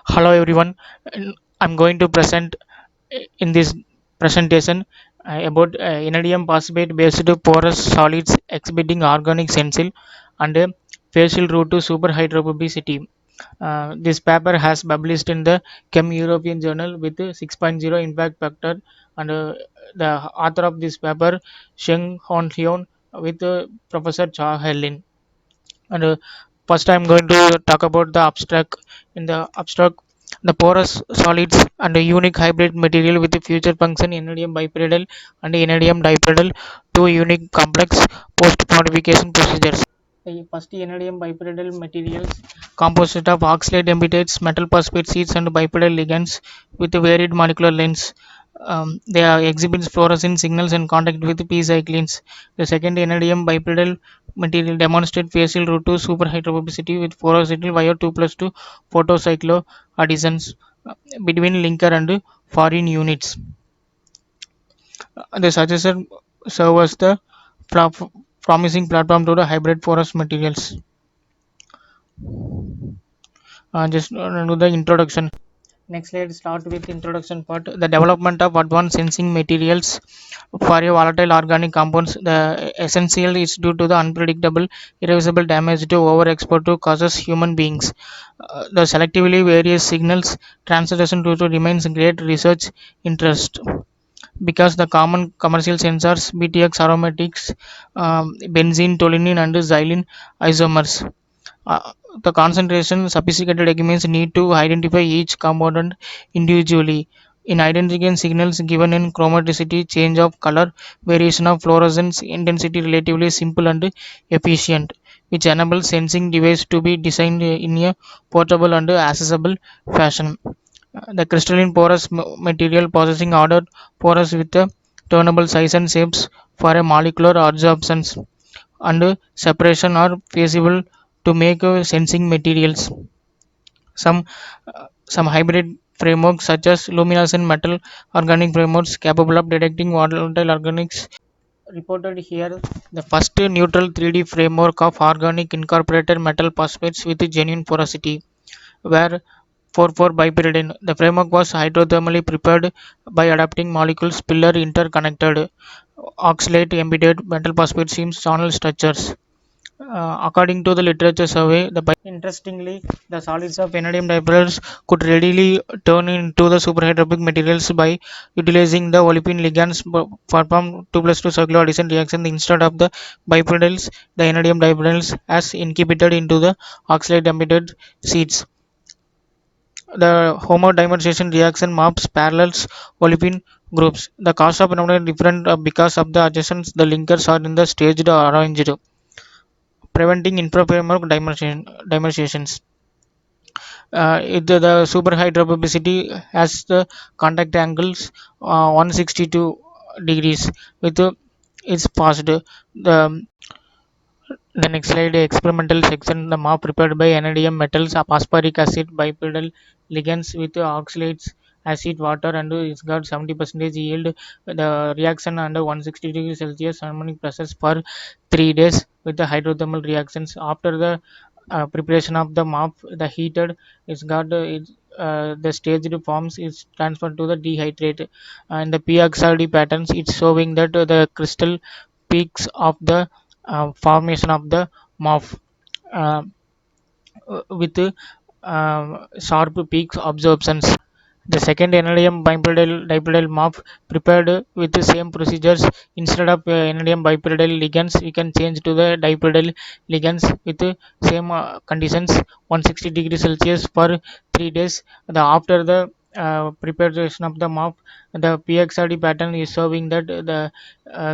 Hello everyone. I'm going to present in this presentation about vanadium phosphate based porous solids exhibiting organic stencil and facial route to superhydrophobicity. This paper has published in the Chem European Journal with 6.0 impact factor, and the author of this paper, Sheng Hon Hyun, with Professor Cha Helin. And first, I'm going to talk about the abstract. In the abstract, the porous solids and a unique hybrid material with the future function vanadium bipyridal and vanadium dipyridal, two unique complex post modification procedures. The first vanadium bipyridal materials composite of oxalate embeddates, metal phosphate sheets, and bipyridal ligands with a varied molecular lengths. They are exhibits fluorescent signals in contact with p cyclenes. The second vanadium bipyridal material demonstrate facial route to superhydrophobicity with porosity via 2 plus 2 photocyclo adhesions between linker and foreign units. The suggestion serve as the promising platform to the hybrid porous materials. Just do the introduction. Next, let's start with introduction part. The development of advanced sensing materials for a volatile organic compounds. The essential is due to the unpredictable, irreversible damage to overexport to causes human beings. The selectively various signals translation to remains great research interest because the common commercial sensors BTX aromatics, benzene, toluene, and xylene isomers. Uh, the concentration sophisticated documents need to identify each component individually. In identification signals given in chromaticity, change of color, variation of fluorescence intensity relatively simple and efficient, which enables sensing device to be designed in a portable and accessible fashion. The crystalline porous material possessing ordered porous with a turnable size and shapes for a molecular absorptions and separation are feasible to make sensing materials. Some hybrid frameworks such as luminescent metal organic frameworks capable of detecting volatile organics reported here. The first neutral 3D framework of organic incorporated metal phosphates with genuine porosity were 4,4 bipyridine. The framework was hydrothermally prepared by adapting molecules pillar interconnected oxalate embedded metal phosphate seams channel structures. According to the literature survey, interestingly, the solids of vanadium dipyrals could readily turn into the superhydropic materials by utilizing the olefin ligands perform 2 plus 2 circular addition reaction instead of the bipyrals. The vanadium dipyrals as incubated into the oxalate embedded seeds. The homodimerization reaction maps parallels olefin groups. The cost of phenomenon is different because of the adjacent the linkers are in the staged or arranged, preventing infraframework dimerizations. The superhydrophobicity has the contact angles 162 degrees with its past. The next slide experimental section. The map prepared by vanadium metals, phosphoric acid, bipyridal ligands with oxalates, acid, water, and it's got 70% yield. The reaction under 160 degrees Celsius harmonic process for 3 days with the hydrothermal reactions. After the preparation of the map, the heated, it's got the staged forms is transferred to the dehydrate and the PXRD patterns. It's showing that the crystal peaks of the formation of the morph uh, with sharp peaks absorptions. The second vanadium bipyridal morph prepared with the same procedures instead of vanadium bipyridal ligands, we can change to the dipyridal ligands with the same conditions 160 degrees Celsius for 3 days. After the preparation of the morph, the PXRD pattern is showing that the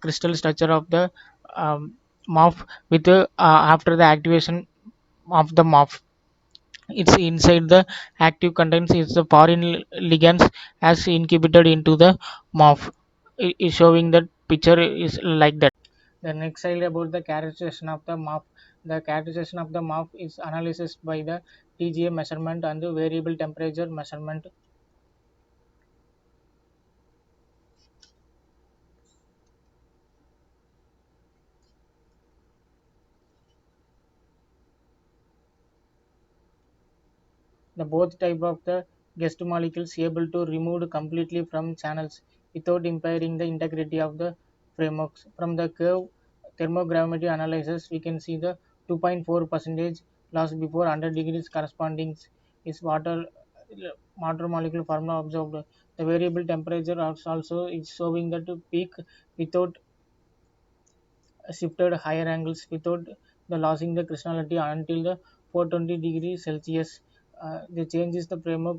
crystal structure of the um, morph with after the activation of the morph, it's inside the active contents is the foreign ligands as incubated into the morph. Is showing that picture is like that. The next slide about the characterization of the morph. The characterization of the morph is analysis by the TGA measurement and the variable temperature measurement. The both type of the guest molecules able to removed completely from channels without impairing the integrity of the frameworks. From the curve thermogravity analysis, we can see the 2.4 percentage loss before 100 degrees corresponding is water molecule formula observed. The variable temperature also is showing that peak without shifted higher angles without the losing the crystallinity until the 420 degrees Celsius. The change is the framework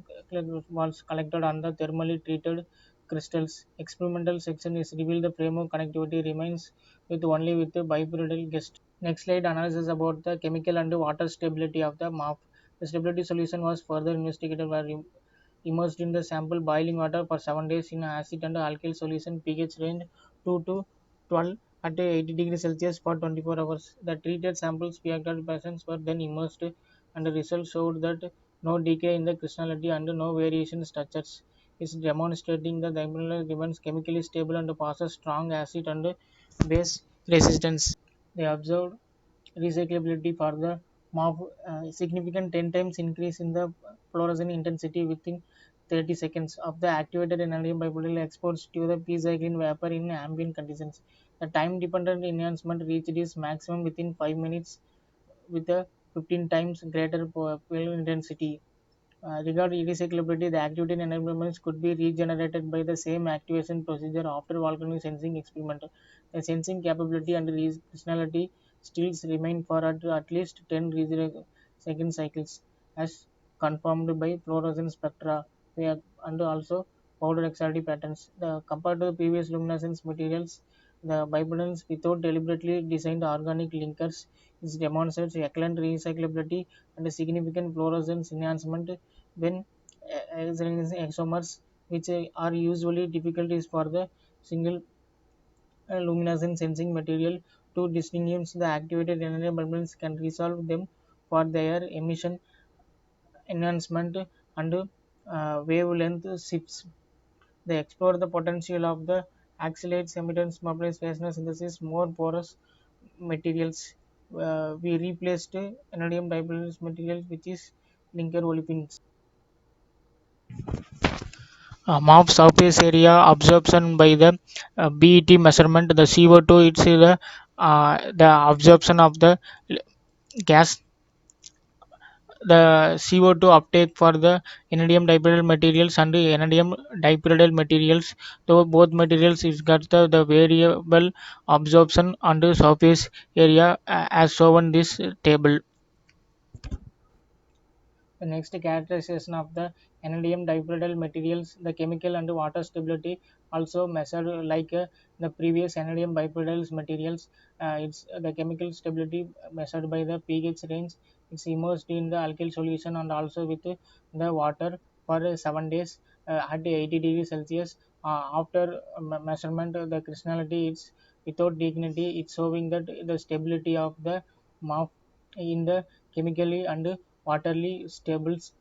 was collected on the thermally treated crystals. Experimental section is revealed the framework connectivity remains with only with the bipyramidal guest. Next slide analysis about the chemical and water stability of the MAF. The stability solution was further investigated by immersed in the sample boiling water for 7 days in acid and alkyl solution pH range 2 to 12 at 80 degrees Celsius for 24 hours. The treated samples reacted patients were then immersed and the results showed that no decay in the crystallinity and no variation in structures is demonstrating that the immunity remains chemically stable and passes strong acid and base resistance. They observed recyclability for the MOF, significant 10 times increase in the fluorescent intensity within 30 seconds of the activated enantium bipolar exposed to the p-cycline vapor in ambient conditions. The time dependent enhancement reached its maximum within 5 minutes with a 15 times greater fuel intensity. Regarding recyclability, the activity enablements could be regenerated by the same activation procedure after volcanic sensing experiment. The sensing capability and regionality still remain for at least 10 second cycles, as confirmed by fluorescence spectra and also powder excited patterns. Compared to the previous luminescence materials, the bipedals without deliberately designed organic linkers is demonstrates excellent recyclability and a significant fluorescence enhancement when isomers, which are usually difficulties for the single luminescence sensing material to distinguish the activated energy bulbs can resolve them for their emission enhancement and wavelength shifts. They explore the potential of the accelerates emittance mobilized phase synthesis more porous materials. We replaced vanadium dipole material which is linker olefins. MOF surface area absorption by the BET measurement. The CO2 it's the absorption of the gas, the CO2 uptake for the vanadium dipyrrole materials and the vanadium dipyrrole materials. Though both materials is got the variable absorption and the surface area as shown in this table. The next characterization of the NLDM dipyridal materials, the chemical and water stability also measured like the previous NLDM bipyridal materials. It's the chemical stability measured by the pH range. It's immersed in the alkyl solution and also with the water for 7 days at 80 degrees Celsius. After measurement, the crystallinity is without dignity. It's showing that the stability of the mouth in the chemically and waterly stables.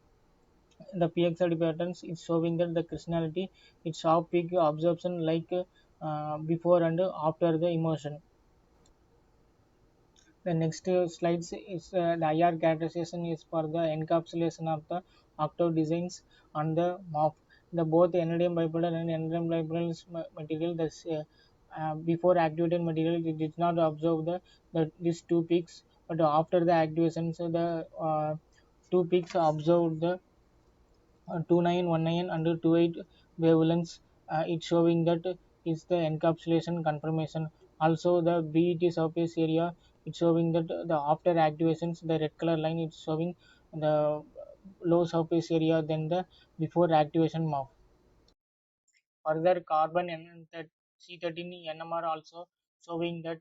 The PXRD patterns is showing that the crystallinity it's off peak absorption like before and after the immersion. The next slides is the IR characterization is for the encapsulation of the octave designs on the MOF. The both NLDM bipolar and NLDM bipolar material before activated material it did not observe these two peaks, but after the activation so the two peaks observed the 2919 and 28 wavelengths. It's showing that is the encapsulation confirmation. Also the BET surface area it's showing that the after activations the red color line is showing the low surface area than the before activation mark. Further, carbon and that C13 NMR also showing that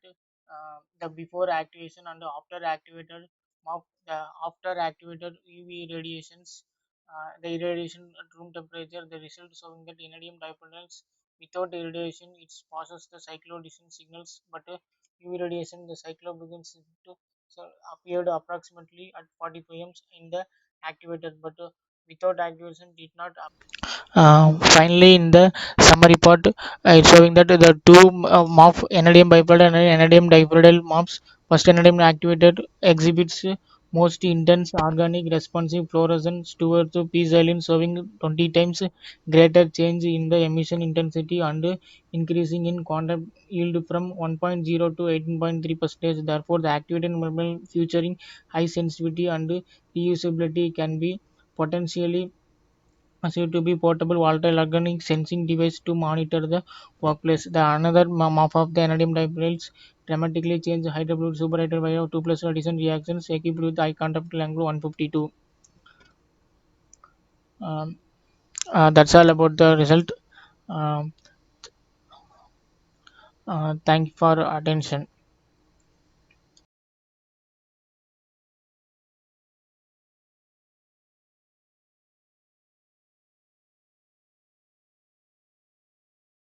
the before activation and the after activated the after activated UV radiations, the irradiation at room temperature, the result showing that vanadium dipolars without irradiation it passes the cyclodistant signals, but UV radiation the cyclo begins to so appeared approximately at 40 pm in the activated, but without activation did not. Finally, in the summary part, it's showing that the two MOF NLDM bipolar and NLDM dipyridal MOFs, first NLDM activated exhibits most intense organic responsive fluorescence towards p-xylene, showing 20 times greater change in the emission intensity and increasing in quantum yield from 1.0 to 18.3 percent. Therefore, the activated model featuring high sensitivity and reusability can be potentially considered to be portable volatile organic sensing device to monitor the workplace. The another morph of the NADM dipyrales dramatically change the hydrogen superhydrated by 2 plus addition reactions equipped with high contact angle 152. Um, that's all about the result. Um, thank you for attention.